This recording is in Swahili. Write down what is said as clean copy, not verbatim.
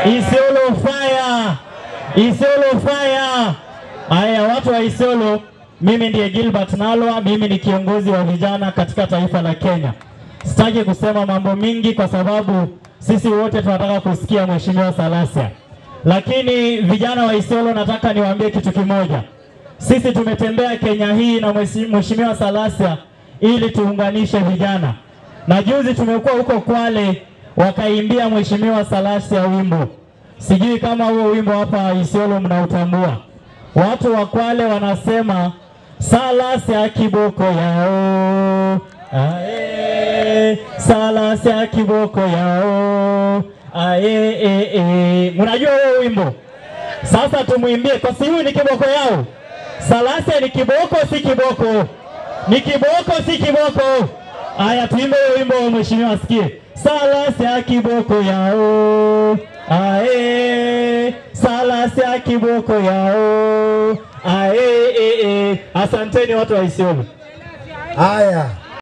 Isiolo fire! Isiolo fire! Haya, watu wa Isiolo, mimi ndiye Gilbert Nalwa, mimi ni kiongozi wa vijana katika taifa la Kenya. Sitaki kusema mambo mingi kwa sababu sisi wote tunataka kusikia Mheshimiwa Salasia. Lakini vijana wa Isiolo, nataka niwaambie kitu kimoja. Sisi tumetembea Kenya hii na Mheshimiwa Salasia ili tuunganishe vijana. Na juzi tumekuwa huko Kwale, wakaimbia Mheshimiwa Salasia wimbo. Sijui kama huo wimbo hapa Isiolo mnautambua. Watu wa Kwale wanasema Salasia kiboko yao. Ae, Salasia kiboko yao. Ae. Mnajua huo wimbo? Sasa tumuimbie kwa si huyu ni kiboko yao. Salasia ni kiboko si kiboko. Ni kiboko si kiboko. Aya, tuimbe huo wimbo wa mheshimiwa asikie. Salasia kiboko yao. Ae, Salasia kiboko yao. Ae. Asanteni watu wa Isiolo. Aya.